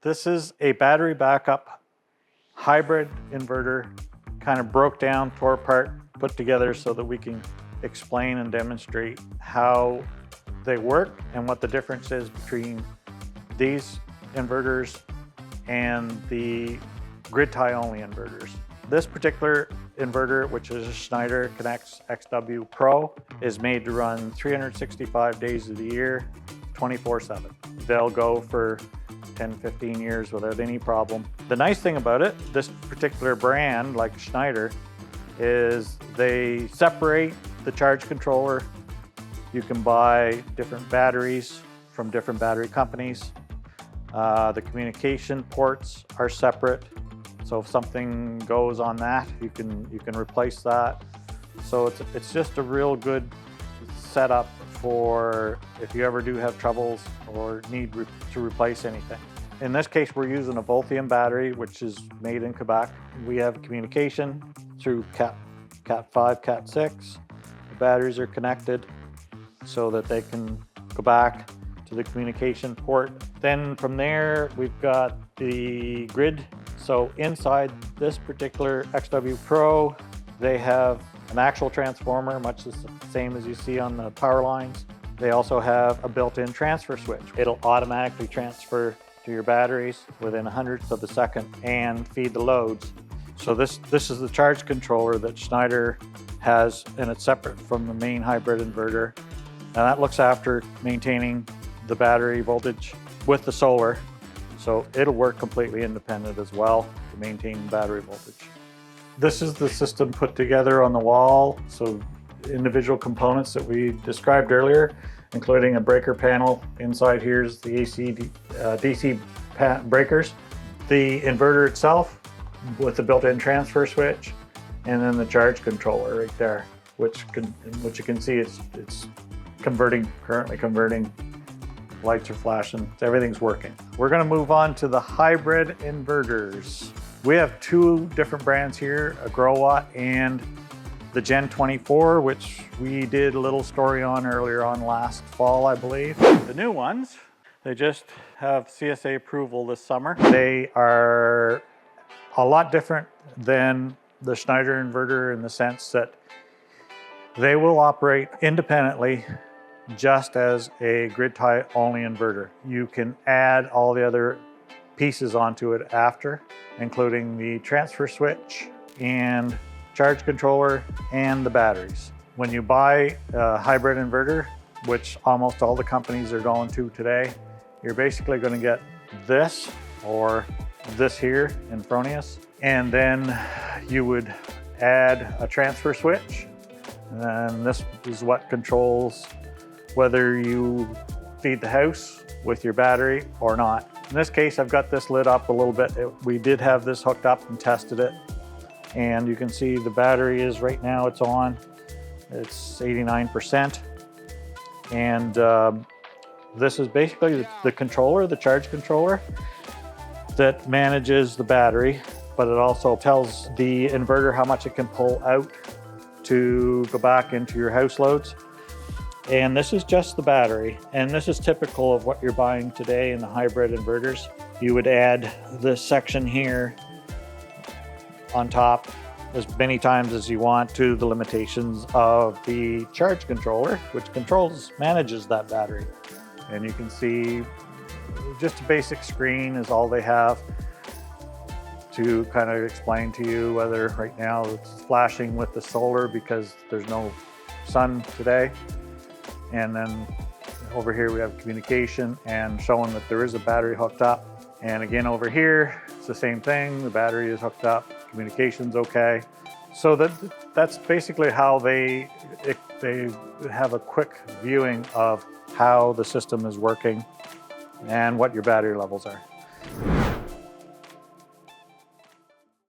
This is a battery backup hybrid inverter, kind of broke down, tore apart, put together so that we can explain and demonstrate how they work and what the difference is between these inverters and the grid tie only inverters. This particular inverter, which is a Schneider Connects XW Pro, is made to run 365 days of the year, 24/7. They'll go for 10, 15 years without any problem. The nice thing about it, this particular brand, like Schneider, is they separate the charge controller. You can buy different batteries from different battery companies. The communication ports are separate. So if something goes on that, you can replace that. So it's just a real good setup for if you ever do have troubles or need to replace anything. In this case, we're using a Voltium battery, which is made in Quebec. We have communication through Cat 5, Cat 6. The batteries are connected so that they can go back to the communication port. Then from there, we've got the grid. So inside this particular XW Pro, they have an actual transformer, much the same as you see on the power lines. They also have a built-in transfer switch. It'll automatically transfer to your batteries within 100ths of a second and feed the loads. So this is the charge controller that Schneider has, and it's separate from the main hybrid inverter. And that looks after maintaining the battery voltage with the solar. So it'll work completely independent as well to maintain battery voltage. This is the system put together on the wall. So individual components that we described earlier, including a breaker panel. Inside here's the DC breakers, the inverter itself with the built-in transfer switch, and then the charge controller right there, which you can see it's currently converting. Lights are flashing, everything's working. We're gonna move on to the hybrid inverters. We have two different brands here, a Growatt and the Gen 24, which we did a little story on earlier on last fall, I believe. The new ones, they just have CSA approval this summer. They are a lot different than the Schneider inverter in the sense that they will operate independently just as a grid tie only inverter. You can add all the other pieces onto it after, including the transfer switch and charge controller and the batteries. When you buy a hybrid inverter, which almost all the companies are going to today, you're basically going to get this or this here in Fronius, and then you would add a transfer switch, and this is what controls whether you feed the house with your battery or not. In this case, I've got this lit up a little bit. We did have this hooked up and tested it, and you can see the battery is right now, it's on. It's 89%. And this is basically the controller, the charge controller that manages the battery, but it also tells the inverter how much it can pull out to go back into your house loads. And this is just the battery, and this is typical of what you're buying today in the hybrid inverters. You would add this section here on top as many times as you want to the limitations of the charge controller, which manages that battery. And you can see just a basic screen is all they have to kind of explain to you whether right now it's flashing with the solar because there's no sun today. And then over here we have communication and showing that there is a battery hooked up. And again over here, it's the same thing. The battery is hooked up, communication's okay. So that's basically how they have a quick viewing of how the system is working and what your battery levels are.